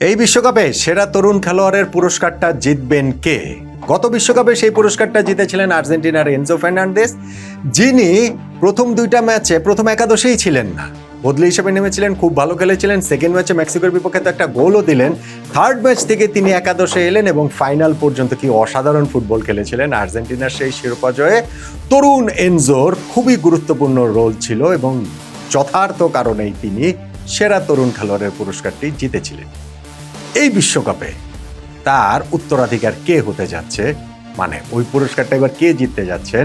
এই বিশ্বকাপে সেরা তরুণ খেলোয়াড়ের পুরস্কারটা জিতবেন কে? গত বিশ্বকাপে সেই পুরস্কারটা জিতেছিলেন আর্জেন্টিনার এনজো ফার্নান্দেজ, যিনি প্রথম দুইটা ম্যাচে প্রথম একাদশেই ছিলেন না, বদলি হিসেবে নেমেছিলেন, খুব ভালো খেলেছিলেন। সেকেন্ড ম্যাচে মেক্সিকোর বিপক্ষে তো একটা গোলও দিলেন। থার্ড ম্যাচ থেকে তিনি একাদশে এলেন এবং ফাইনাল পর্যন্ত কি অসাধারণ ফুটবল খেলেছিলেন। আর্জেন্টিনার সেই শিরোপা জয়ে তরুণ এনজোর খুবই গুরুত্বপূর্ণ রোল ছিল এবং যথার্থ কারণেই তিনি সেরা তরুণ খেলোয়াড়ের পুরস্কারটি জিতেছিলেন। এই বিশ্বকাপে তার উত্তরাধিকার কে হতে যাচ্ছে, মানে ওই পুরস্কারটা এবার কে জিততে যাচ্ছেন?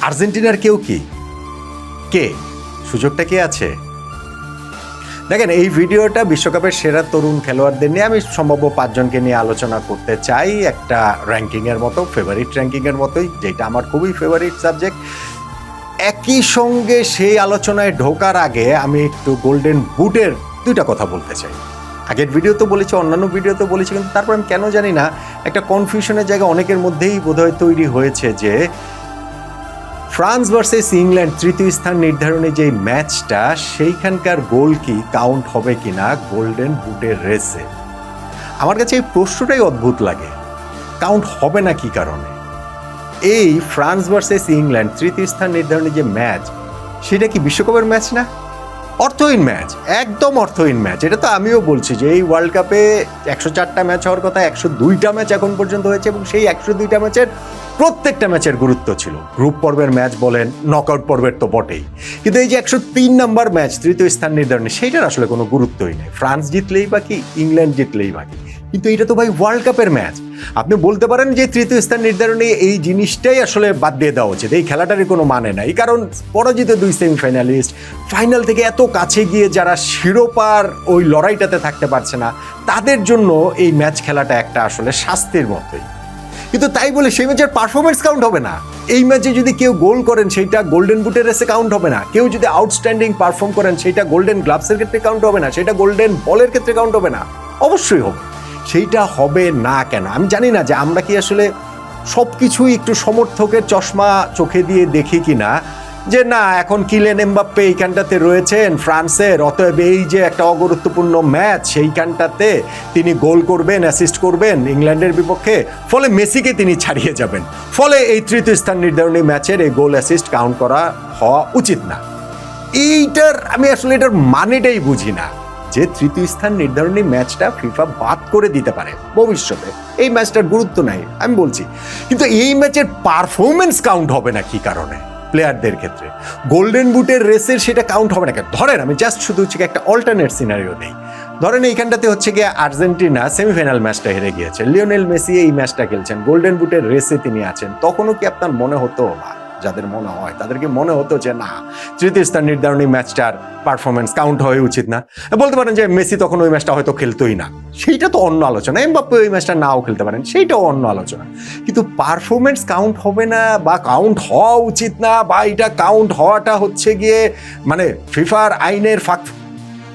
আর্জেন্টিনার কেউ কি? কে? সুযোগটা কে আছে? দেখেন, এই ভিডিওটা বিশ্বকাপের সেরা তরুণ খেলোয়াড়দের নিয়ে আমি সম্ভাব্য 5 জনকে নিয়ে আলোচনা করতে চাই, একটা র্যাঙ্কিংয়ের মতো, ফেভারিট র্যাঙ্কিংয়ের মতোই, যেটা আমার খুবই ফেভারিট সাবজেক্ট। একই সঙ্গে সেই আলোচনায় ঢোকার আগে আমি একটু গোল্ডেন বুটের দুইটা কথা বলতে চাই। আগের ভিডিও তো বলেছি, অন্যান্য ভিডিও তো বলেছি, কিন্তু তারপর আমি কেন জানি না একটা কনফিউশনের জায়গা অনেকের মধ্যেই বোধহয় তৈরি হয়েছে যে ফ্রান্স ভার্সেস ইংল্যান্ড তৃতীয় স্থান নির্ধারণী যে ম্যাচটা, সেইখানকার গোল কি কাউন্ট হবে কিনা গোল্ডেন বুটের রেসে। আমার কাছে এই প্রশ্নটাই অদ্ভুত লাগে, কাউন্ট হবে না কি কারণে? এই ফ্রান্স ভার্সেস ইংল্যান্ড তৃতীয় স্থান নির্ধারণী যে ম্যাচ, সেটা কি বিশ্বকাপের ম্যাচ না? অর্থহীন ম্যাচ, একদম অর্থহীন ম্যাচ। এটা তো আমিও বলছি যে এই ওয়ার্ল্ড কাপে 104টা ম্যাচ হওয়ার কথা, 102টা ম্যাচ এখন পর্যন্ত হয়েছে এবং সেই 102টা ম্যাচের প্রত্যেকটা ম্যাচের গুরুত্ব ছিল। গ্রুপ পর্বের ম্যাচ বলেন, নকআউট পর্বের তো বটেই, কিন্তু এই যে 103 নম্বর ম্যাচ তৃতীয় স্থান নির্ধারণে, সেইটার আসলে কোনো গুরুত্বই নেই। ফ্রান্স জিতলেই বাকি, ইংল্যান্ড জিতলেই বাকি, কিন্তু এটা তো ভাই ওয়ার্ল্ড কাপের ম্যাচ। আপনি বলতে পারেন যে তৃতীয় স্থান নির্ধারণে এই জিনিসটাই আসলে বাদ দিয়ে দেওয়া উচিত, এই খেলাটারই কোনো মানে নাই, কারণ পরাজিত 2 সেমিফাইনালিস্ট ফাইনাল থেকে এত কাছে গিয়ে যারা শিরোপার ওই লড়াইটাতে থাকতে পারছে না, তাদের জন্য এই ম্যাচ খেলাটা একটা আসলে শাস্তির মতোই। কিন্তু তাই বলে সেই ম্যাচের পারফরমেন্স কাউন্ট হবে না। এই ম্যাচে যদি কেউ গোল করেন সেইটা গোল্ডেন বুটের রেসে কাউন্ট হবে না। কেউ যদি আউটস্ট্যান্ডিং পারফর্ম করেন সেইটা গোল্ডেন গ্লাভসের ক্ষেত্রে কাউন্ট হবে না, সেটা গোল্ডেন বলের ক্ষেত্রে কাউন্ট হবে না। অবশ্যই হবে। সেইটা হবে না কেন? আমি জানি না যে আমরা কি আসলে সব কিছুই একটু সমর্থকের চশমা চোখে দিয়ে দেখি কিনা, যে না এখন কিলিয়ান এমবাপ্পে এইখানটাতে রয়েছেন ফ্রান্সের, অতএব এই যে একটা অগুরুত্বপূর্ণ ম্যাচ সেইখানটাতে তিনি গোল করবেন, অ্যাসিস্ট করবেন ইংল্যান্ডের বিপক্ষে, ফলে মেসিকে তিনি ছাড়িয়ে যাবেন, ফলে এই তৃতীয় স্থান নির্ধারণী ম্যাচের এই গোল অ্যাসিস্ট কাউন্ট করা হওয়া উচিত না। এইটার আমি আসলে এটার মানেটাই বুঝি না, যে তৃতীয় স্থান নির্ধারণী ম্যাচটা ফিফা বাদ করে দিতে পারে ভবিষ্যতে, এই ম্যাচটার গুরুত্ব নাই আমি বলছি, কিন্তু এই ম্যাচের পারফরমেন্স কাউন্ট হবে না কি কারণে? প্লেয়ারদের ক্ষেত্রে গোল্ডেন বুটের রেসের সেটা কাউন্ট হবে না কেন? ধরেন আমি জাস্ট শুধু হচ্ছে একটা অল্টারনেট সিনারিও নেই, ধরেন এইখানটাতে হচ্ছে গিয়ে আর্জেন্টিনা সেমিফাইনাল ম্যাচটা হেরে গিয়েছে, লিওনেল মেসি এই ম্যাচটা খেলছেন, গোল্ডেন বুটের রেসে তিনি আছেন, তখনও কি আপনার মনে হতো, বা যাদের মনে হয় তাদেরকে মনে হতো যে না তৃতীয় স্থান নির্ধারণী ম্যাচটার পারফরমেন্স কাউন্ট হওয়া উচিত না? বলতে পারেন যে মেসি তখন ওই ম্যাচটা হয়তো খেলতোই না, সেইটা তো অন্য আলোচনা। এমবাপ্পে ওই ম্যাচটা নাও খেলতে পারেন, সেইটাও অন্য আলোচনা। কিন্তু পারফরমেন্স কাউন্ট হবে না বা কাউন্ট হওয়া উচিত না, বা এটা কাউন্ট হওয়াটা হচ্ছে গিয়ে মানে ফিফার আইনের ফাঁক,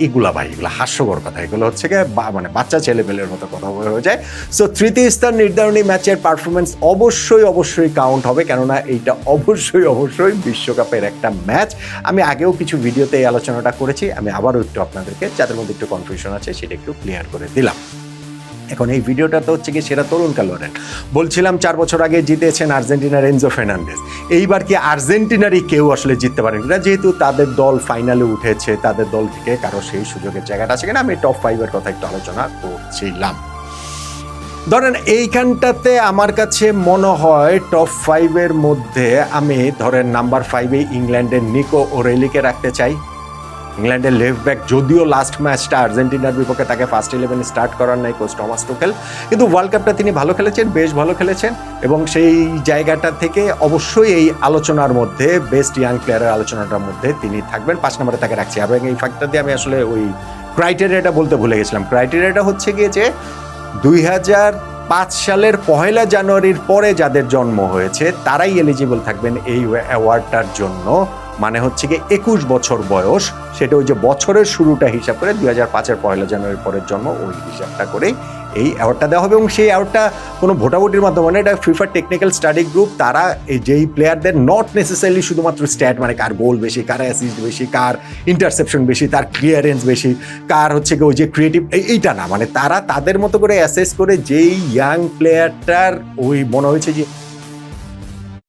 এগুলা ভাই এগুলো হাস্যকর কথা, এগুলো হচ্ছে গিয়ে মানে বাচ্চা ছেলেপেলের মতো কথা হয়ে যায়। সো তৃতীয় স্থান নির্ধারণী ম্যাচের পারফরমেন্স অবশ্যই কাউন্ট হবে, কেননা এইটা অবশ্যই বিশ্বকাপের একটা ম্যাচ। আমি আগেও কিছু ভিডিওতে এই আলোচনাটা করেছি, আমি আবারও একটু আপনাদেরকে, যাদের মধ্যে একটু কনফিউশন আছে, সেটা একটু ক্লিয়ার করে দিলাম। এখন এই ভিডিওটা তো হচ্ছে কি সেরা তরুণ খেলোয়াড়ের, বলছিলাম 4 বছর আগে জিতেছেন আর্জেন্টিনার এনজো ফার্নান্দেজ। এইবার কি আর্জেন্টিনারই কেউ আসলে জিততে পারেন কিনা? যেহেতু তাদের দল ফাইনালে উঠেছে, তাদের দল থেকে কারো সেই সুযোগের জায়গাটা আছে কিনা, আমি টপ 5-এর কথা একটু আলোচনা করছিলাম। ধরেন এইখানটাতে আমার কাছে মনে হয় টপ 5-এর মধ্যে আমি ধরেন নাম্বার 5-এ ইংল্যান্ডের নিকো ওরেলিকে রাখতে চাই। ইংল্যান্ডের লেফট ব্যাক, যদিও লাস্ট ম্যাচটা আর্জেন্টিনার বিপক্ষে তাকে ফার্স্ট 11 স্টার্ট করার নাই কোচ টমাস টুখেল, কিন্তু ওয়ার্ল্ড কাপটা তিনি ভালো খেলেছেন, বেশ ভালো খেলেছেন, এবং সেই জায়গাটা থেকে অবশ্যই এই আলোচনার মধ্যে বেস্ট ইয়াং প্লেয়ারের আলোচনাটার মধ্যে তিনি থাকবেন। 5 নম্বরে তাকে রাখছি। এবং এই ফ্যাক্টর দিয়ে আমি আসলে ওই ক্রাইটেরিয়াটা বলতে ভুলে গেছিলাম। ক্রাইটেরিয়াটা হচ্ছে গিয়ে যে 2005 সালের 1 জানুয়ারির পরে যাদের জন্ম হয়েছে তারাই এলিজিবল থাকবেন এই অ্যাওয়ার্ডটার জন্য মানে হচ্ছে কি 21 বছর বয়স, সেটা ওই যে বছরের শুরুটা হিসাব করে 2005-এর 1 জানুয়ারি পরের জন্ম ওই হিসাবটা করেই এই অ্যাওয়ার্ডটা দেওয়া হবে। এবং সেই অ্যাওয়ার্ডটা কোনো ভোটাভুটির মাধ্যমে মানে এটা ফিফা টেকনিক্যাল স্টাডি গ্রুপ, তারা এই যেই প্লেয়ারদের নট নেসেসারিলি শুধুমাত্র স্ট্যাট মানে কার গোল বেশি, কার অ্যাসিস্ট বেশি, কার ইন্টারসেপশন বেশি, তার ক্লিয়ারেন্স বেশি, কার হচ্ছে কি ওই যে ক্রিয়েটিভ, এইটা না, মানে তারা তাদের মতো করে অ্যাসেস করে যেই ইয়াং প্লেয়ারটার ওই মনে হয়েছে যে